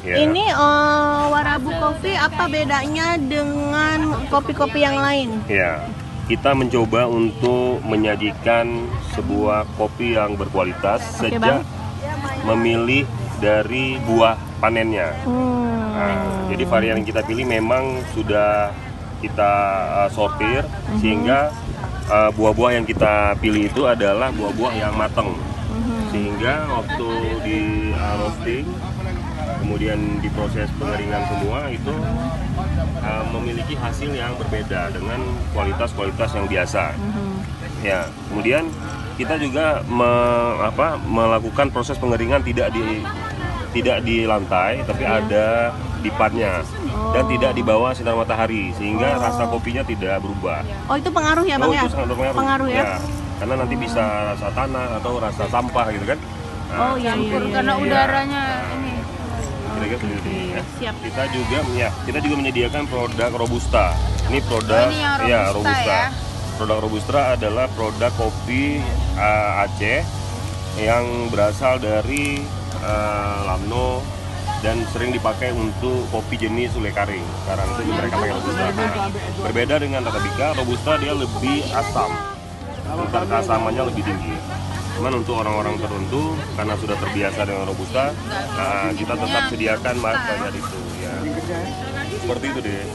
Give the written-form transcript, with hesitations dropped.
Ya. Ini Warabu Coffee apa bedanya dengan kopi-kopi yang lain? Ya, kita mencoba untuk menyajikan sebuah kopi yang berkualitas Oke, sejak Bang. memilih dari buah panennya. Nah, jadi varian yang kita pilih memang sudah kita sortir sehingga buah-buah yang kita pilih itu adalah buah-buah yang matang. Sehingga waktu di roasting kemudian diproses pengeringan semua itu memiliki hasil yang berbeda dengan kualitas-kualitas yang biasa. Ya, kemudian kita juga melakukan proses pengeringan tidak di lantai, tapi ada dipannya dan tidak di bawah sinar matahari sehingga rasa kopinya tidak berubah. Oh, itu pengaruh ya, Bang ya? Itu sangat berpengaruh. Pengaruh ya? Karena nanti bisa rasa tanah atau rasa sampah gitu kan. Nah, Oh iya, Karena udaranya ini. kira-kira seperti ini ya. Siap. Kita juga menyediakan produk Robusta. Ini produk ini yang Robusta ya. Produk Robusta adalah produk kopi Aceh yang berasal dari Lamno dan sering dipakai untuk kopi jenis sule karing. Sekarang itu mereka pakai Robusta. Nah, berbeda dengan Arabica, Robusta dia lebih asam. Tingkat keasamannya lebih tinggi. Cuman untuk orang-orang tertentu karena sudah terbiasa dengan Robusta, kita tetap sediakan market dari itu ya. Seperti itu deh.